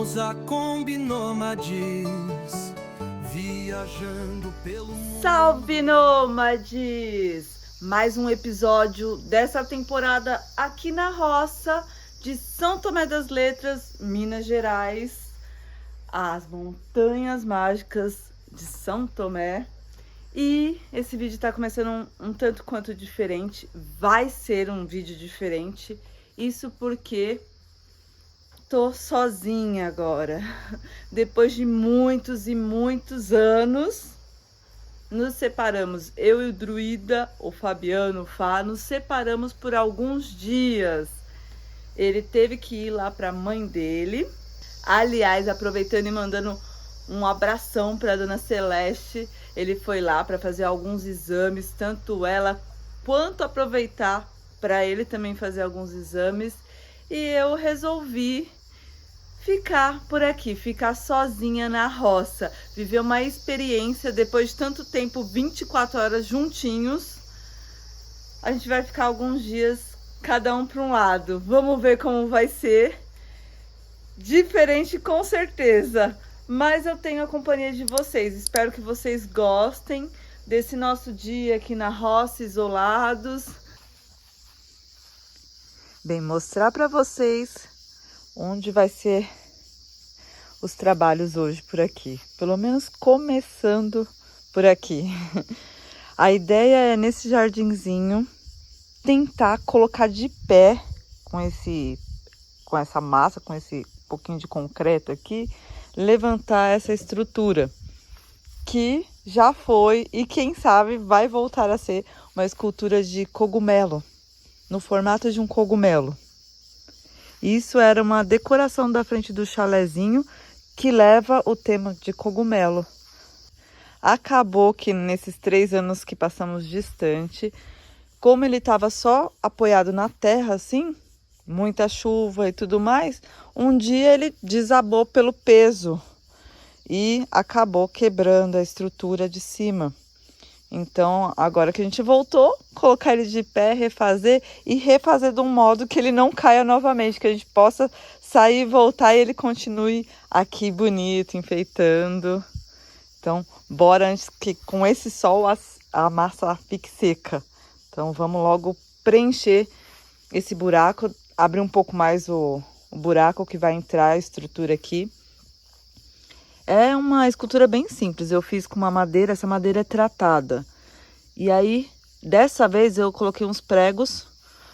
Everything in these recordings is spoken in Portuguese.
Somos a Kombi Nômades, viajando pelo mundo. Salve, Nômades! Mais um episódio dessa temporada aqui na roça de São Tomé das Letras, Minas Gerais, as montanhas mágicas de São Tomé. E esse vídeo tá começando um tanto quanto diferente, vai ser um vídeo diferente, isso porque tô sozinha agora. Depois de muitos e muitos anos, nos separamos. Eu e o Druida, o Fabiano, o Fá, nos separamos por alguns dias. Ele teve que ir lá para a mãe dele. Aliás, aproveitando e mandando um abração para Dona Celeste, ele foi lá para fazer alguns exames, tanto ela quanto aproveitar para ele também fazer alguns exames. E eu resolvi ficar por aqui, ficar sozinha na roça, viver uma experiência depois de tanto tempo, 24 horas juntinhos. A gente vai ficar alguns dias, cada um para um lado. Vamos ver como vai ser. Diferente com certeza, mas eu tenho a companhia de vocês. Espero que vocês gostem desse nosso dia aqui na roça, isolados. Bem, mostrar para vocês onde vai ser os trabalhos hoje por aqui. Pelo menos começando por aqui. A ideia é nesse jardinzinho tentar colocar de pé com essa massa, com esse pouquinho de concreto aqui, levantar essa estrutura que já foi e quem sabe vai voltar a ser uma escultura de cogumelo, no formato de um cogumelo. Isso era uma decoração da frente do chalezinho que leva o tema de cogumelo. Acabou que nesses 3 anos que passamos distante, como ele estava só apoiado na terra assim, muita chuva e tudo mais, um dia ele desabou pelo peso e acabou quebrando a estrutura de cima. Então, agora que a gente voltou, colocar ele de pé, refazer de um modo que ele não caia novamente, que a gente possa sair e voltar e ele continue aqui bonito, enfeitando. Então, bora antes que com esse sol a massa fique seca. Então, vamos logo preencher esse buraco, abrir um pouco mais o buraco que vai entrar a estrutura aqui. É uma escultura bem simples, eu fiz com uma madeira, essa madeira é tratada. E aí, dessa vez eu coloquei uns pregos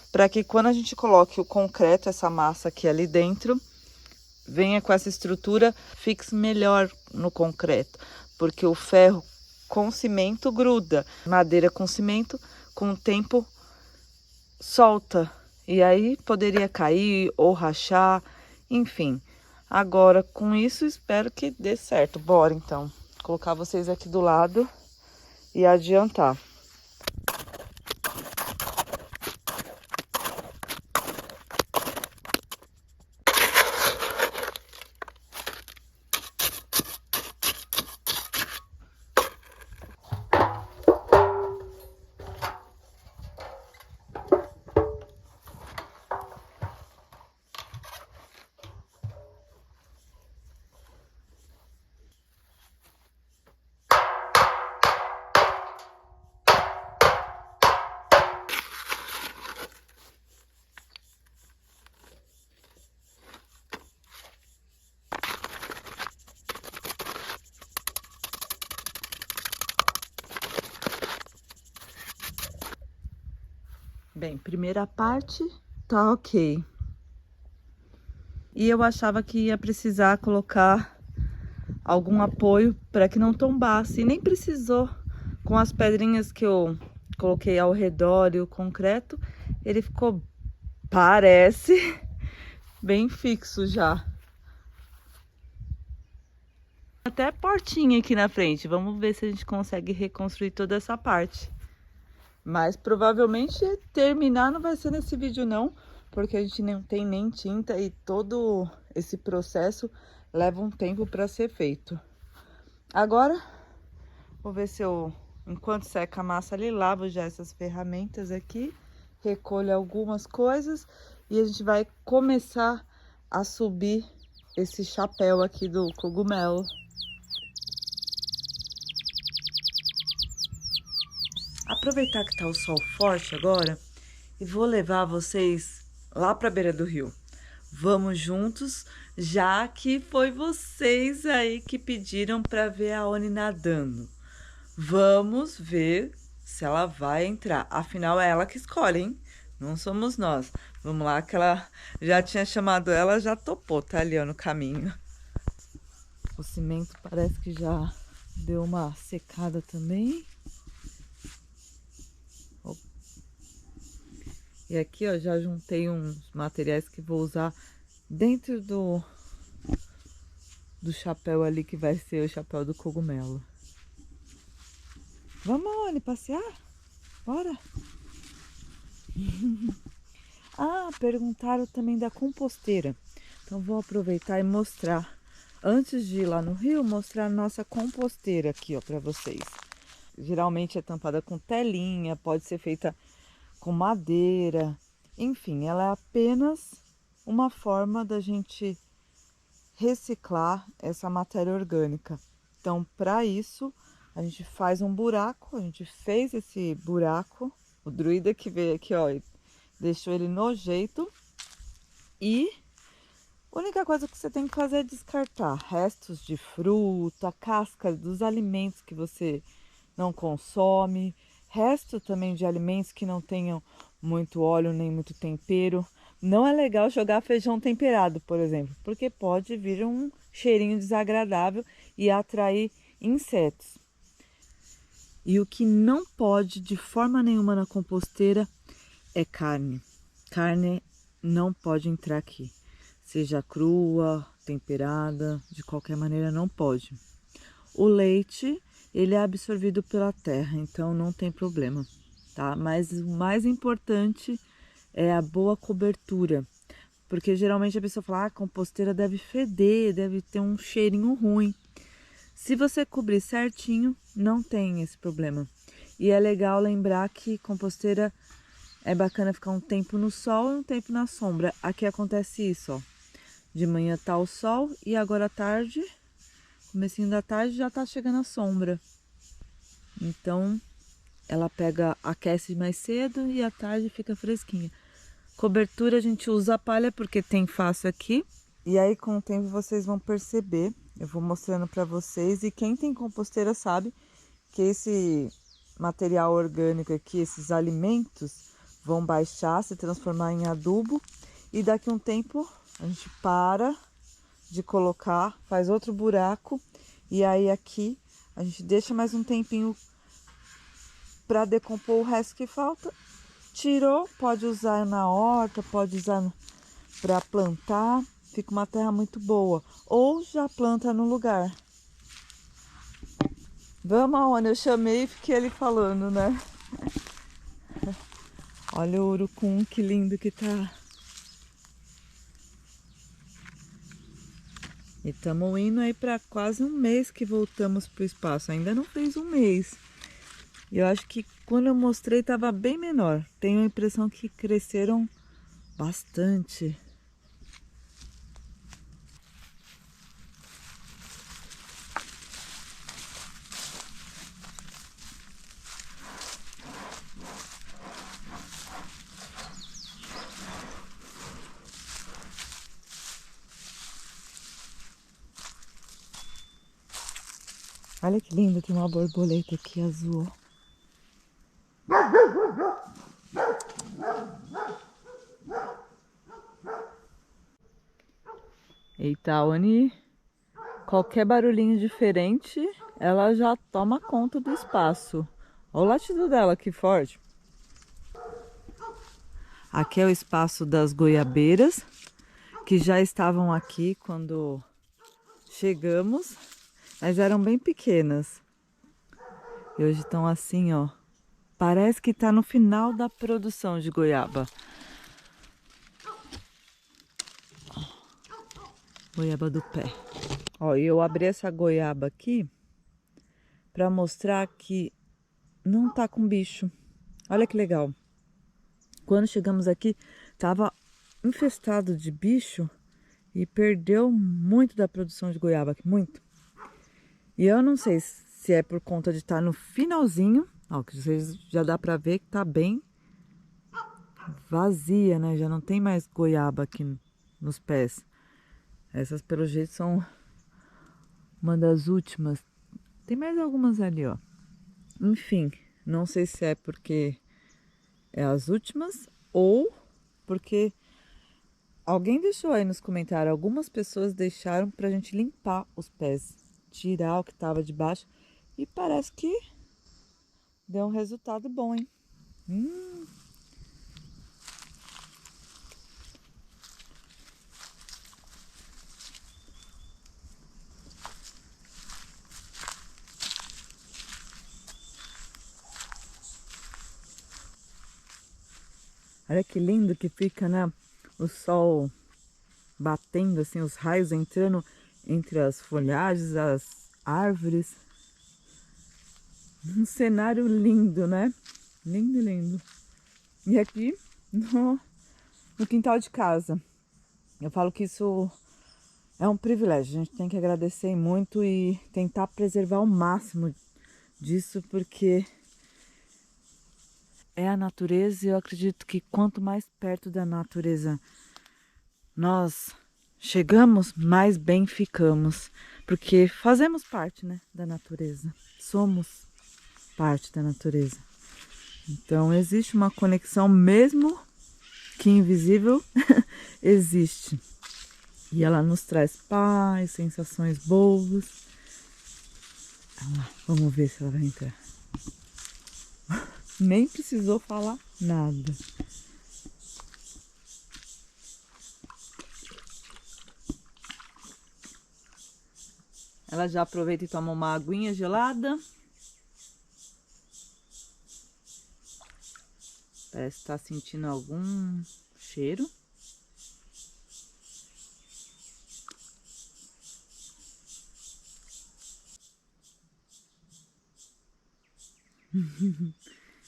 para que quando a gente coloque o concreto, essa massa aqui ali dentro, venha com essa estrutura, fixe melhor no concreto. Porque o ferro com cimento gruda, madeira com cimento, com o tempo solta. E aí poderia cair ou rachar, enfim. Agora, com isso, espero que dê certo. Bora, então. Colocar vocês aqui do lado e adiantar. Bem, primeira parte tá ok. E eu achava que ia precisar colocar algum apoio para que não tombasse. E nem precisou. Com as pedrinhas que eu coloquei ao redor e o concreto, ele ficou, parece, bem fixo já. Até portinha aqui na frente. Vamos ver se a gente consegue reconstruir toda essa parte. Mas provavelmente terminar não vai ser nesse vídeo não, porque a gente não tem nem tinta e todo esse processo leva um tempo para ser feito. Agora, vou ver se eu, enquanto seca a massa ali, lavo já essas ferramentas aqui, recolho algumas coisas e a gente vai começar a subir esse chapéu aqui do cogumelo. Aproveitar que tá o sol forte agora e vou levar vocês lá pra beira do rio. Vamos juntos, já que foi vocês aí que pediram para ver a Oni nadando. Vamos ver se ela vai entrar. Afinal, é ela que escolhe, hein? Não somos nós. Vamos lá, que ela já tinha chamado ela, já topou, tá ali ó, no caminho. O cimento parece que já deu uma secada também. E aqui, ó, já juntei uns materiais que vou usar dentro do chapéu ali, que vai ser o chapéu do cogumelo. Vamos, Oni, passear? Bora! Ah, perguntaram também da composteira. Então vou aproveitar e mostrar, antes de ir lá no rio, mostrar a nossa composteira aqui, ó, para vocês. Geralmente é tampada com telinha, pode ser feita com madeira, enfim, ela é apenas uma forma da gente reciclar essa matéria orgânica. Então, para isso, a gente faz um buraco, a gente fez esse buraco, o druida que veio aqui, ó, deixou ele no jeito, e a única coisa que você tem que fazer é descartar restos de fruta, cascas dos alimentos que você não consome, resto também de alimentos que não tenham muito óleo nem muito tempero. Não é legal jogar feijão temperado, por exemplo, porque pode vir um cheirinho desagradável e atrair insetos. E o que não pode de forma nenhuma na composteira é carne. Carne não pode entrar aqui, seja crua, temperada, de qualquer maneira não pode. O leite, ele é absorvido pela terra, então não tem problema, tá? Mas o mais importante é a boa cobertura, porque geralmente a pessoa fala, ah, a composteira deve feder, deve ter um cheirinho ruim. Se você cobrir certinho, não tem esse problema. E é legal lembrar que composteira é bacana ficar um tempo no sol e um tempo na sombra. Aqui acontece isso, ó. De manhã tá o sol e agora à tarde, comecinho da tarde, já tá chegando a sombra. Então, ela aquece mais cedo e à tarde fica fresquinha. Cobertura a gente usa a palha porque tem fácil aqui. E aí com o tempo vocês vão perceber. Eu vou mostrando para vocês. E quem tem composteira sabe que esse material orgânico aqui, esses alimentos, vão baixar, se transformar em adubo. E daqui a um tempo a gente para de colocar, faz outro buraco. E aí aqui a gente deixa mais um tempinho para decompor o resto que falta. Tirou, pode usar na horta, pode usar para plantar, fica uma terra muito boa. Ou já planta no lugar. Vamos aonde eu chamei e fiquei ali falando, né? Olha o urucum, que lindo que tá. E estamos indo aí para quase um mês que voltamos pro espaço. Ainda não fez um mês. E eu acho que quando eu mostrei estava bem menor. Tenho a impressão que cresceram bastante. Olha que lindo, tem uma borboleta aqui azul. Eita, Oni, qualquer barulhinho diferente, ela já toma conta do espaço. Olha o latido dela, que forte. Aqui é o espaço das goiabeiras, que já estavam aqui quando chegamos, mas eram bem pequenas. E hoje estão assim, ó. Parece que tá no final da produção de goiaba. Goiaba do pé. Ó, e eu abri essa goiaba aqui para mostrar que não tá com bicho. Olha que legal. Quando chegamos aqui, tava infestado de bicho e perdeu muito da produção de goiaba aqui, muito. E eu não sei se é por conta de estar no finalzinho, ó, que vocês já dá pra ver que tá bem vazia, né? Já não tem mais goiaba aqui nos pés. Essas, pelo jeito, são uma das últimas. Tem mais algumas ali, ó. Enfim, não sei se é porque é as últimas ou porque alguém deixou aí nos comentários. Algumas pessoas deixaram pra gente limpar os pés, tirar o que tava debaixo. E parece que deu um resultado bom, hein? Olha que lindo que fica, né? O sol batendo, assim, os raios entrando entre as folhagens, as árvores. Um cenário lindo, né? Lindo, lindo. E aqui no quintal de casa. Eu falo que isso é um privilégio. A gente tem que agradecer muito e tentar preservar o máximo disso, porque é a natureza e eu acredito que quanto mais perto da natureza nós chegamos, mais bem ficamos, porque fazemos parte, né, da natureza, somos parte da natureza. Então existe uma conexão, mesmo que invisível, existe. E ela nos traz paz, sensações boas. Vamos ver se ela vai entrar. Nem precisou falar nada. Ela já aproveita e toma uma aguinha gelada. Parece que tá sentindo algum cheiro.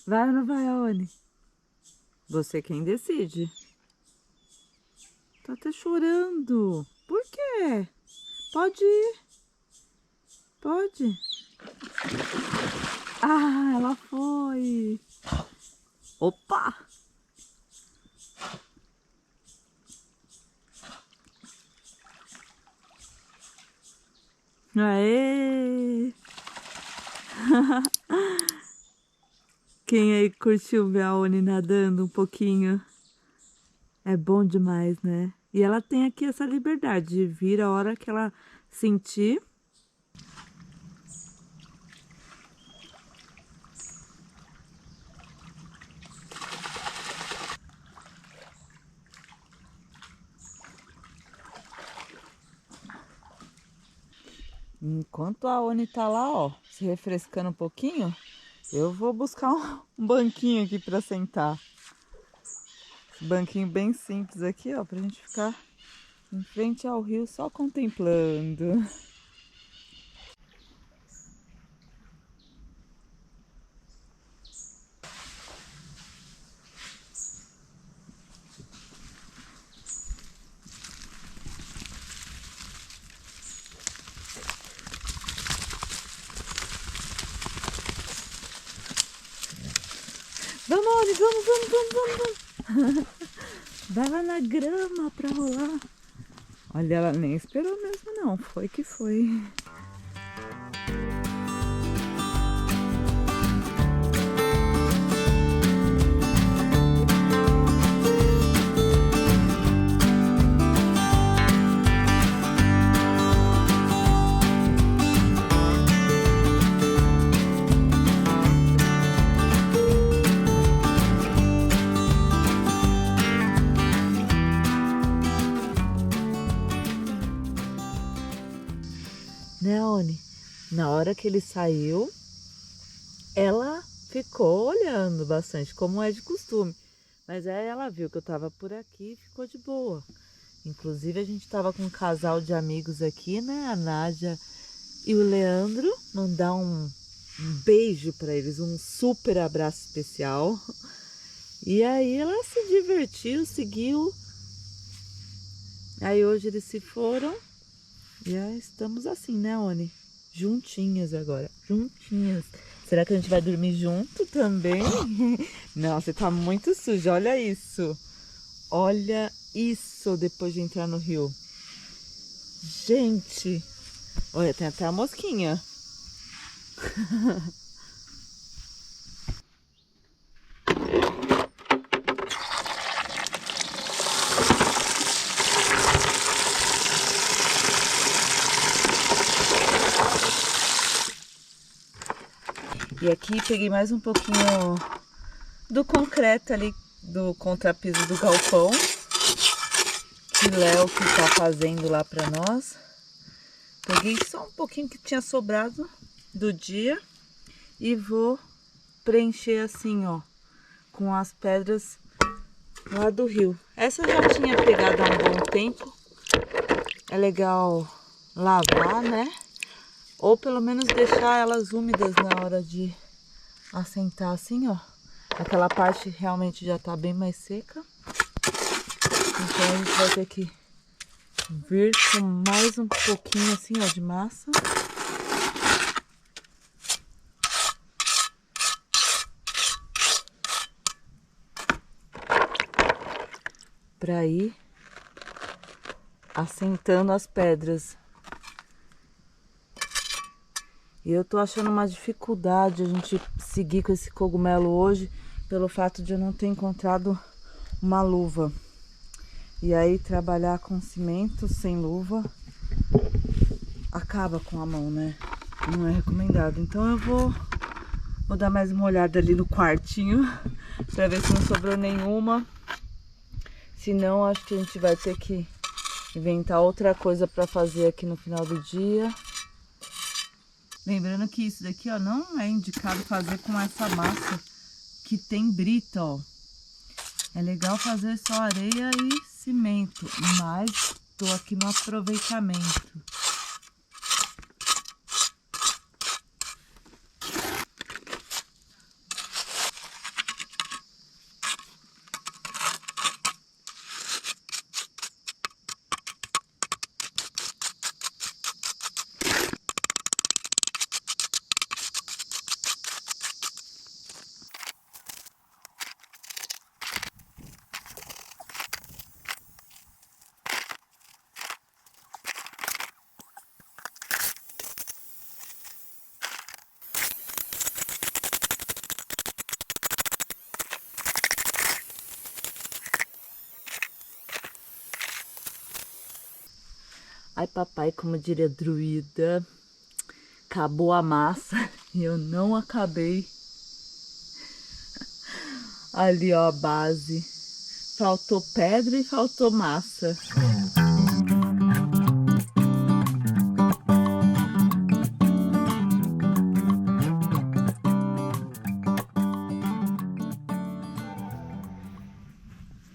Vai ou não vai, Aone? Você quem decide. Tá até chorando. Por quê? Pode ir. Pode. Ah, ela foi. Opa! Aê! Quem aí curtiu ver a Aone nadando um pouquinho? É bom demais, né? E ela tem aqui essa liberdade de vir a hora que ela sentir. Enquanto a Aone tá lá, ó, se refrescando um pouquinho, eu vou buscar um banquinho aqui pra sentar. Banquinho bem simples aqui, ó, pra gente ficar em frente ao rio só contemplando. Vamos, Aone, vamos. Vai lá na grama pra rolar. Olha, ela nem esperou mesmo não, foi que foi. Né, Aone? Na hora que ele saiu, ela ficou olhando bastante, como é de costume. Mas aí ela viu que eu tava por aqui e ficou de boa. Inclusive a gente tava com um casal de amigos aqui, né? A Nádia e o Leandro. Mandar um beijo pra eles, um super abraço especial. E aí ela se divertiu, seguiu. Aí hoje eles se foram e aí estamos assim, né, Oni? Juntinhas agora, juntinhas. Será que a gente vai dormir junto também? Não, você tá muito suja, olha isso. Olha isso depois de entrar no rio. Gente, olha, tem até a mosquinha. E aqui peguei mais um pouquinho do concreto ali, do contrapiso do galpão, que Léo que tá fazendo lá pra nós. Peguei só um pouquinho que tinha sobrado do dia e vou preencher assim, ó, com as pedras lá do rio. Essa eu já tinha pegado há um bom tempo. É legal lavar, né? Ou pelo menos deixar elas úmidas na hora de assentar assim, ó. Aquela parte realmente já tá bem mais seca. Então a gente vai ter que vir com mais um pouquinho assim, ó, de massa. Pra ir assentando as pedras. E eu tô achando uma dificuldade a gente seguir com esse cogumelo hoje, pelo fato de eu não ter encontrado uma luva. E aí trabalhar com cimento sem luva acaba com a mão, né? Não é recomendado. Então eu vou dar mais uma olhada ali no quartinho pra ver se não sobrou nenhuma. Senão acho que a gente vai ter que inventar outra coisa pra fazer aqui no final do dia. Lembrando que isso daqui, ó, não é indicado fazer com essa massa que tem brita, ó. É legal fazer só areia e cimento, mas tô aqui no aproveitamento. Ai, papai, como diria druida, acabou a massa e eu não acabei. Ali, ó, a base. Faltou pedra e faltou massa.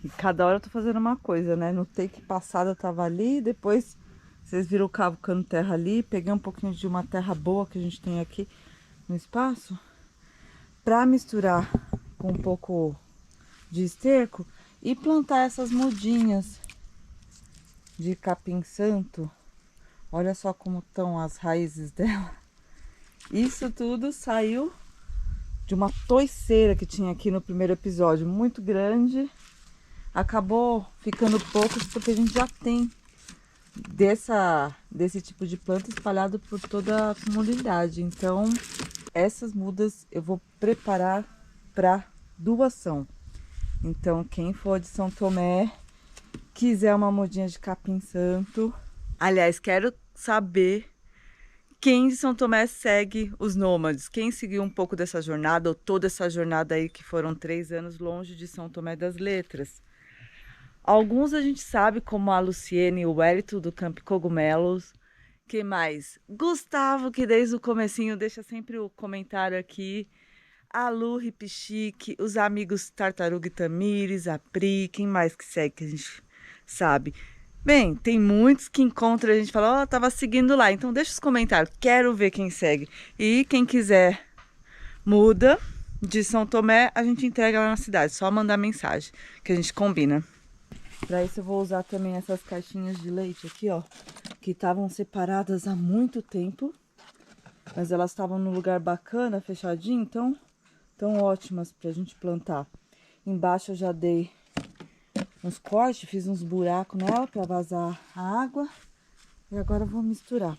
E cada hora eu tô fazendo uma coisa, né? No take passado eu tava ali, depois vocês viram o cavucando terra ali. Peguei um pouquinho de uma terra boa que a gente tem aqui no espaço pra misturar com um pouco de esterco e plantar essas mudinhas de capim santo. Olha só como estão as raízes dela. Isso tudo saiu de uma toiceira que tinha aqui no primeiro episódio, muito grande. Acabou ficando poucos porque a gente já tem desse tipo de planta espalhado por toda a comunidade. Então essas mudas eu vou preparar para doação. Então quem for de São Tomé, quiser uma mudinha de capim santo, aliás, quero saber quem de São Tomé segue os nômades, quem seguiu um pouco dessa jornada ou toda essa jornada aí que foram 3 anos longe de São Tomé das Letras. Alguns a gente sabe, como a Luciene e o Wellington do Camp Cogumelos. Quem mais? Gustavo, que desde o comecinho deixa sempre o comentário aqui. A Lu Ripichique, os amigos Tartaruga e Tamires, a Pri, quem mais que segue que a gente sabe? Bem, tem muitos que encontram, a gente fala, ó, tava seguindo lá. Então deixa os comentários, quero ver quem segue. E quem quiser muda de São Tomé, a gente entrega lá na cidade. Só mandar mensagem que a gente combina. Para isso eu vou usar também essas caixinhas de leite aqui, ó, que estavam separadas há muito tempo, mas elas estavam num lugar bacana, fechadinho, então tão ótimas pra gente plantar. Embaixo eu já dei uns cortes, fiz uns buracos nela para vazar a água. E agora eu vou misturar.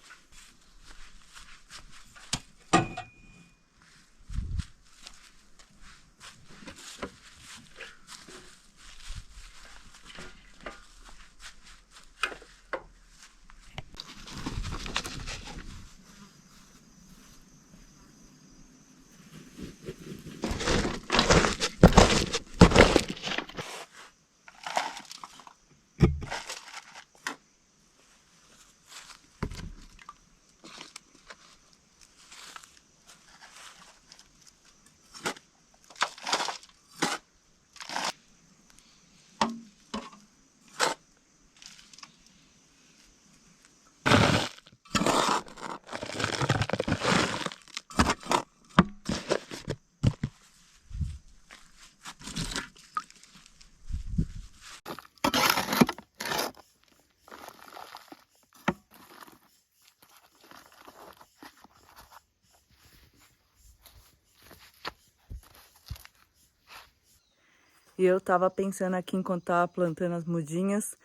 E eu tava pensando aqui, enquanto tava plantando as mudinhas,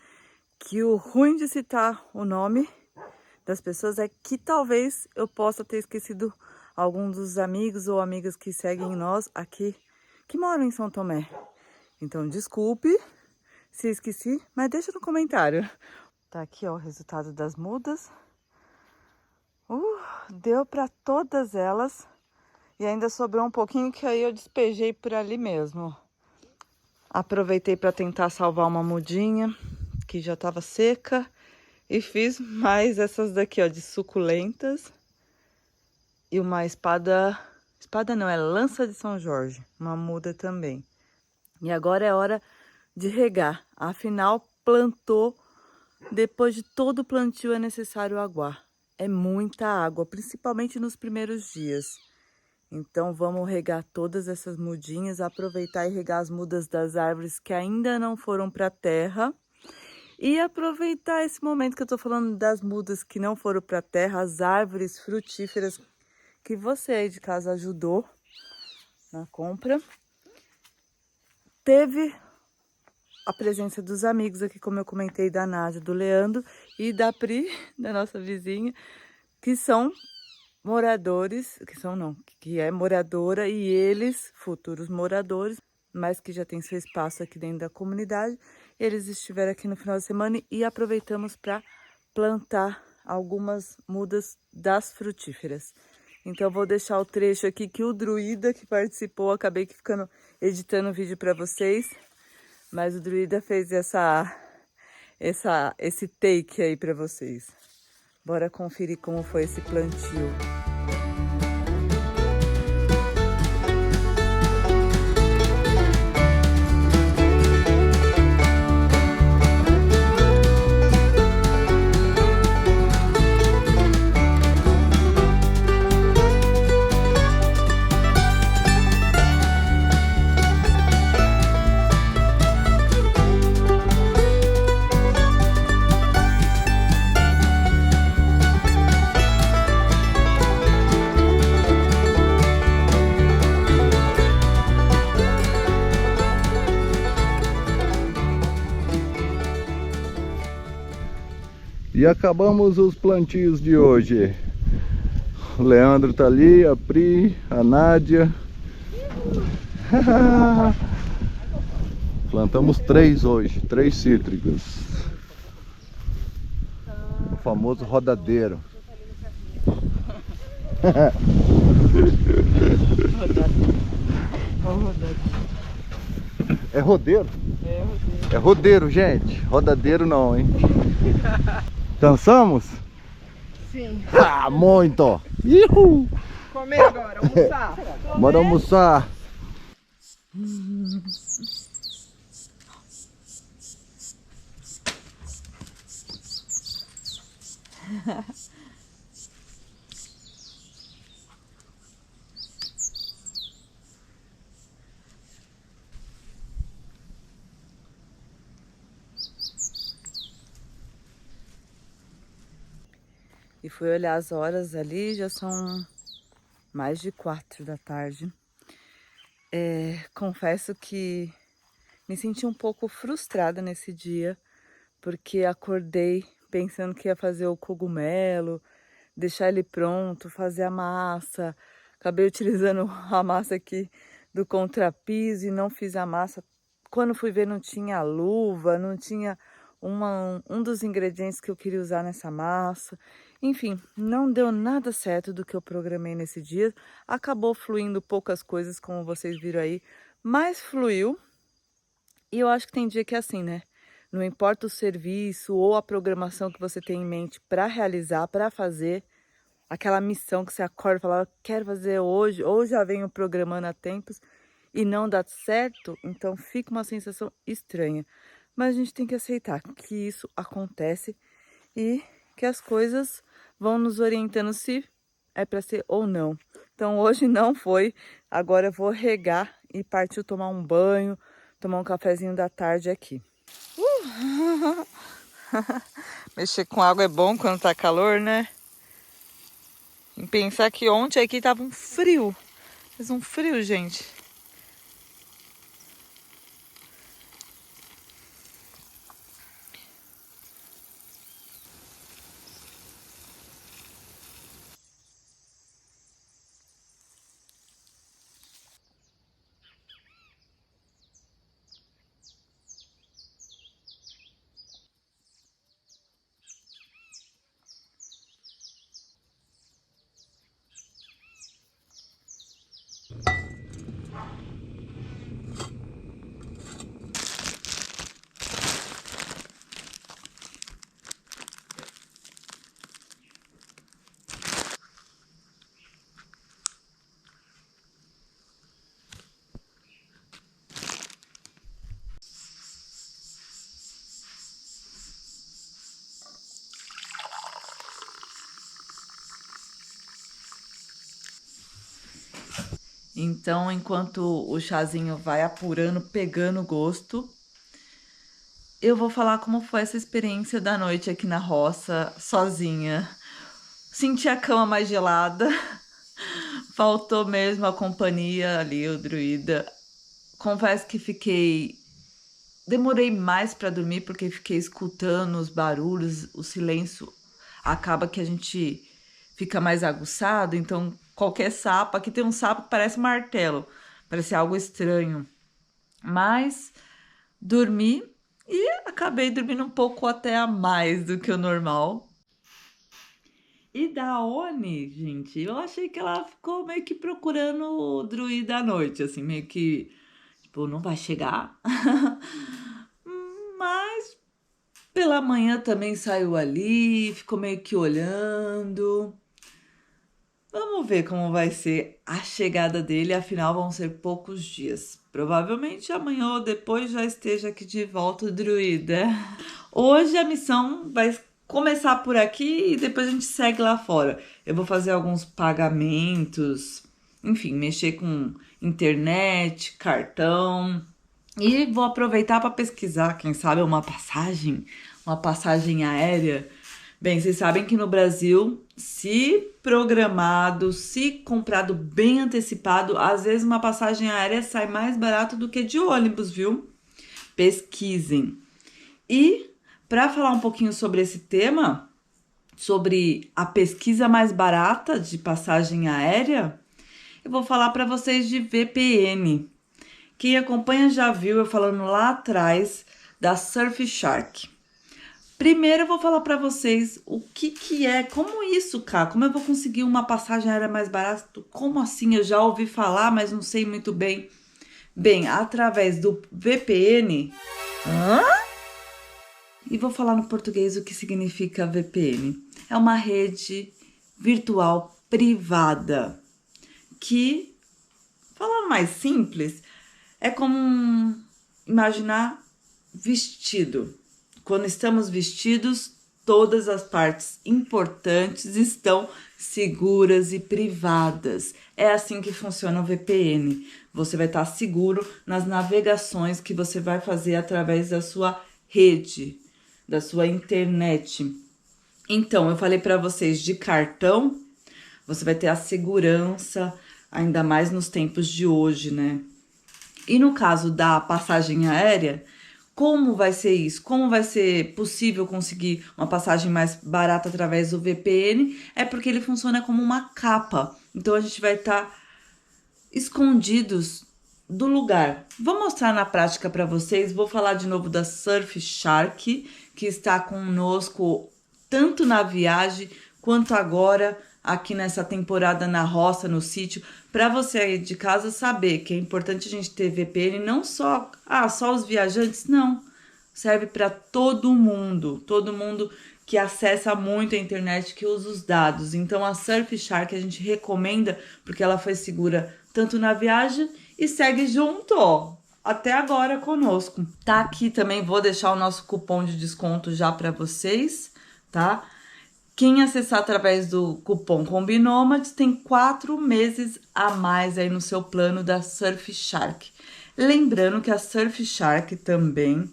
que o ruim de citar o nome das pessoas é que talvez eu possa ter esquecido algum dos amigos ou amigas que seguem nós aqui, que moram em São Tomé. Então, desculpe se esqueci, mas deixa no comentário. Tá aqui, ó, o resultado das mudas. Deu para todas elas. E ainda sobrou um pouquinho que aí eu despejei por ali mesmo. Aproveitei para tentar salvar uma mudinha que já estava seca. E fiz mais essas daqui, ó, de suculentas. E uma espada... Espada não, é lança de São Jorge. Uma muda também. E agora é hora de regar. Afinal, plantou. Depois de todo o plantio é necessário aguar. É muita água, principalmente nos primeiros dias. Então vamos regar todas essas mudinhas, aproveitar e regar as mudas das árvores que ainda não foram para a terra. E aproveitar esse momento que eu tô falando das mudas que não foram para a terra, as árvores frutíferas que você aí de casa ajudou na compra. Teve a presença dos amigos aqui, como eu comentei, da Nádia, do Leandro e da Pri, da nossa vizinha, que são moradores, que é moradora, e eles, futuros moradores, mas que já tem seu espaço aqui dentro da comunidade. Eles estiveram aqui no final de semana e aproveitamos para plantar algumas mudas das frutíferas. Então eu vou deixar o trecho aqui que o Druida que participou, acabei que ficando editando o vídeo para vocês, mas o Druida fez esse take aí para vocês. Bora conferir como foi esse plantio. E acabamos os plantios de hoje. O Leandro tá ali, a Pri, a Nádia. Plantamos 3 hoje, 3 cítricas. O famoso rodadeiro. É rodeiro? É rodeiro, gente. Rodadeiro não, hein? Cansamos? Sim. Ah, muito! Ihu! Comer agora, almoçar. Bora almoçar! e fui olhar as horas ali, já são mais de 4 da tarde. Confesso que me senti um pouco frustrada nesse dia, porque acordei pensando que ia fazer o cogumelo, deixar ele pronto, fazer a massa. Acabei utilizando a massa aqui do contrapiso e não fiz a massa. Quando fui ver, não tinha luva, não tinha um dos ingredientes que eu queria usar nessa massa. Enfim, não deu nada certo do que eu programei nesse dia. Acabou fluindo poucas coisas, como vocês viram aí, mas fluiu. E eu acho que tem dia que é assim, né? Não importa o serviço ou a programação que você tem em mente para realizar, para fazer, aquela missão que você acorda e fala, quero fazer hoje, ou já venho programando há tempos e não dá certo, então fica uma sensação estranha. Mas a gente tem que aceitar que isso acontece e que as coisas vão nos orientando se é para ser ou não. Então hoje não foi, agora eu vou regar e partir tomar um banho, tomar um cafezinho da tarde aqui. Mexer com água é bom quando tá calor, né? Em pensar que ontem aqui tava um frio. Fez um frio, gente. Então, enquanto o chazinho vai apurando, pegando gosto, eu vou falar como foi essa experiência da noite aqui na roça, sozinha. Senti a cama mais gelada, faltou mesmo a companhia ali, o druida. Confesso que demorei mais para dormir porque fiquei escutando os barulhos, o silêncio. Acaba que a gente fica mais aguçado, então qualquer sapo, aqui tem um sapo que parece um martelo, parece algo estranho. Mas dormi e acabei dormindo um pouco até a mais do que o normal. E da Oni, gente, eu achei que ela ficou meio que procurando o druida à noite, assim, meio que, tipo, não vai chegar. Mas pela manhã também saiu ali, ficou meio que olhando. Vamos ver como vai ser a chegada dele, afinal vão ser poucos dias. Provavelmente amanhã ou depois já esteja aqui de volta o druida. Hoje a missão vai começar por aqui e depois a gente segue lá fora. Eu vou fazer alguns pagamentos, enfim, mexer com internet, cartão. E vou aproveitar para pesquisar, quem sabe, uma passagem aérea. Bem, vocês sabem que no Brasil, se programado, se comprado bem antecipado, às vezes uma passagem aérea sai mais barato do que de ônibus, viu? Pesquisem. E para falar um pouquinho sobre esse tema, sobre a pesquisa mais barata de passagem aérea, eu vou falar para vocês de VPN. Quem acompanha já viu eu falando lá atrás da Surfshark. Primeiro eu vou falar para vocês o que é, como isso, cara? Como eu vou conseguir uma passagem aérea mais barata? Como assim? Eu já ouvi falar, mas não sei muito bem. Bem, através do VPN. E vou falar no português o que significa VPN. É uma rede virtual privada que, falando mais simples, é como imaginar vestido. Quando estamos vestidos, todas as partes importantes estão seguras e privadas. É assim que funciona o VPN. Você vai estar seguro nas navegações que você vai fazer através da sua rede, da sua internet. Então, eu falei para vocês de cartão, você vai ter a segurança, ainda mais nos tempos de hoje, né? E no caso da passagem aérea, como vai ser isso? Como vai ser possível conseguir uma passagem mais barata através do VPN? É porque ele funciona como uma capa. Então a gente vai estar escondidos do lugar. Vou mostrar na prática para vocês. Vou falar de novo da Surfshark, que está conosco tanto na viagem quanto agora aqui nessa temporada na roça, no sítio, para você aí de casa saber que é importante a gente ter VPN, não só os viajantes, não. Serve para todo mundo que acessa muito a internet, que usa os dados. Então a Surfshark a gente recomenda porque ela foi segura tanto na viagem e segue junto, ó, até agora conosco. Tá aqui também, vou deixar o nosso cupom de desconto já para vocês, tá? Quem acessar através do cupom Combinômades tem 4 meses a mais aí no seu plano da Surfshark. Lembrando que a Surfshark também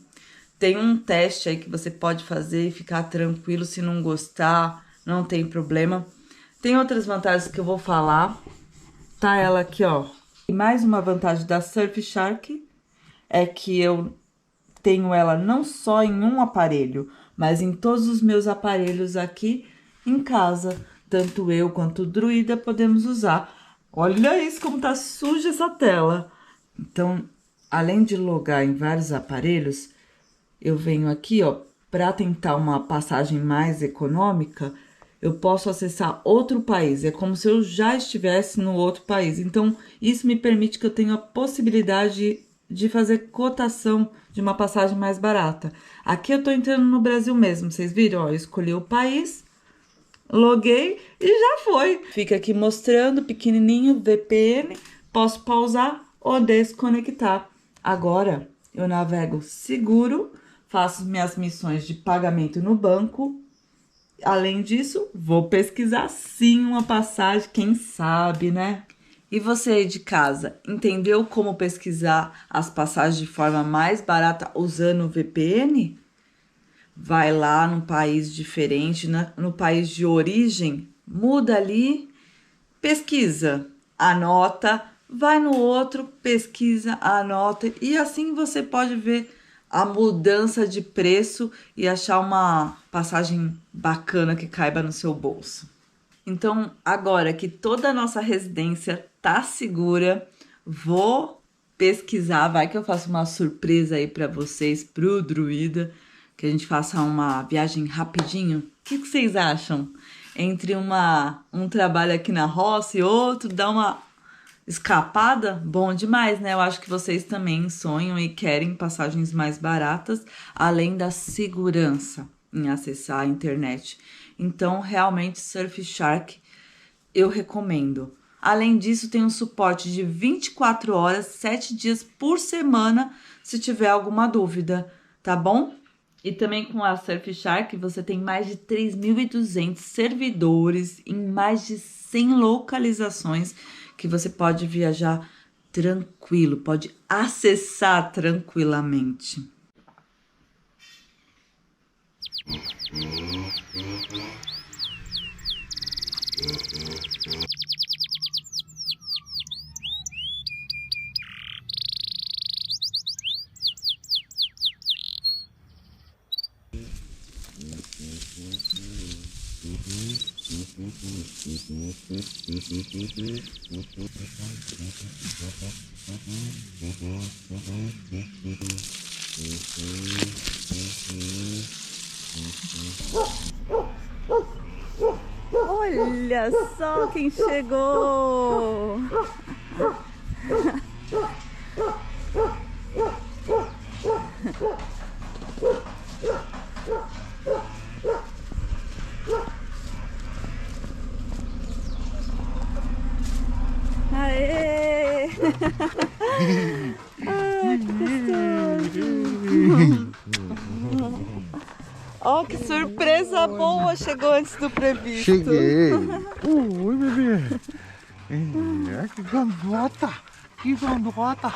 tem um teste aí que você pode fazer e ficar tranquilo. Se não gostar, não tem problema. Tem outras vantagens que eu vou falar. Tá ela aqui, ó. E mais uma vantagem da Surfshark é que eu tenho ela não só em um aparelho, mas em todos os meus aparelhos aqui em casa. Tanto eu quanto o Druida podemos usar. Olha isso como tá suja essa tela. Então, além de logar em vários aparelhos, eu venho aqui, ó, para tentar uma passagem mais econômica, eu posso acessar outro país. É como se eu já estivesse no outro país. Então, isso me permite que eu tenha a possibilidade de fazer cotação de uma passagem mais barata. Aqui eu tô entrando no Brasil mesmo, vocês viram? Ó, eu escolhi o país, loguei e já foi. Fica aqui mostrando, pequenininho, VPN, posso pausar ou desconectar. Agora, eu navego seguro, faço minhas missões de pagamento no banco. Além disso, vou pesquisar sim uma passagem, quem sabe, né? E você aí de casa, entendeu como pesquisar as passagens de forma mais barata usando o VPN? Vai lá num país diferente, no país de origem, muda ali, pesquisa, anota, vai no outro, pesquisa, anota, e assim você pode ver a mudança de preço e achar uma passagem bacana que caiba no seu bolso. Então, agora que toda a nossa residência tá segura, vou pesquisar, vai que eu faço uma surpresa aí para vocês, pro Druida, que a gente faça uma viagem rapidinho. O que vocês acham? Entre um trabalho aqui na roça e outro, dar uma escapada? Bom demais, né? Eu acho que vocês também sonham e querem passagens mais baratas, além da segurança em acessar a internet. Então, realmente, Surfshark eu recomendo. Além disso, tem um suporte de 24 horas, 7 dias por semana, se tiver alguma dúvida, tá bom? E também com a Surfshark você tem mais de 3.200 servidores em mais de 100 localizações que você pode viajar tranquilo, pode acessar tranquilamente. Olha só quem chegou! Aê! Ai, que gostoso! Oh, que surpresa boa! Chegou antes do previsto. Cheguei! Oi, bebê! Que grandota! Que grandota!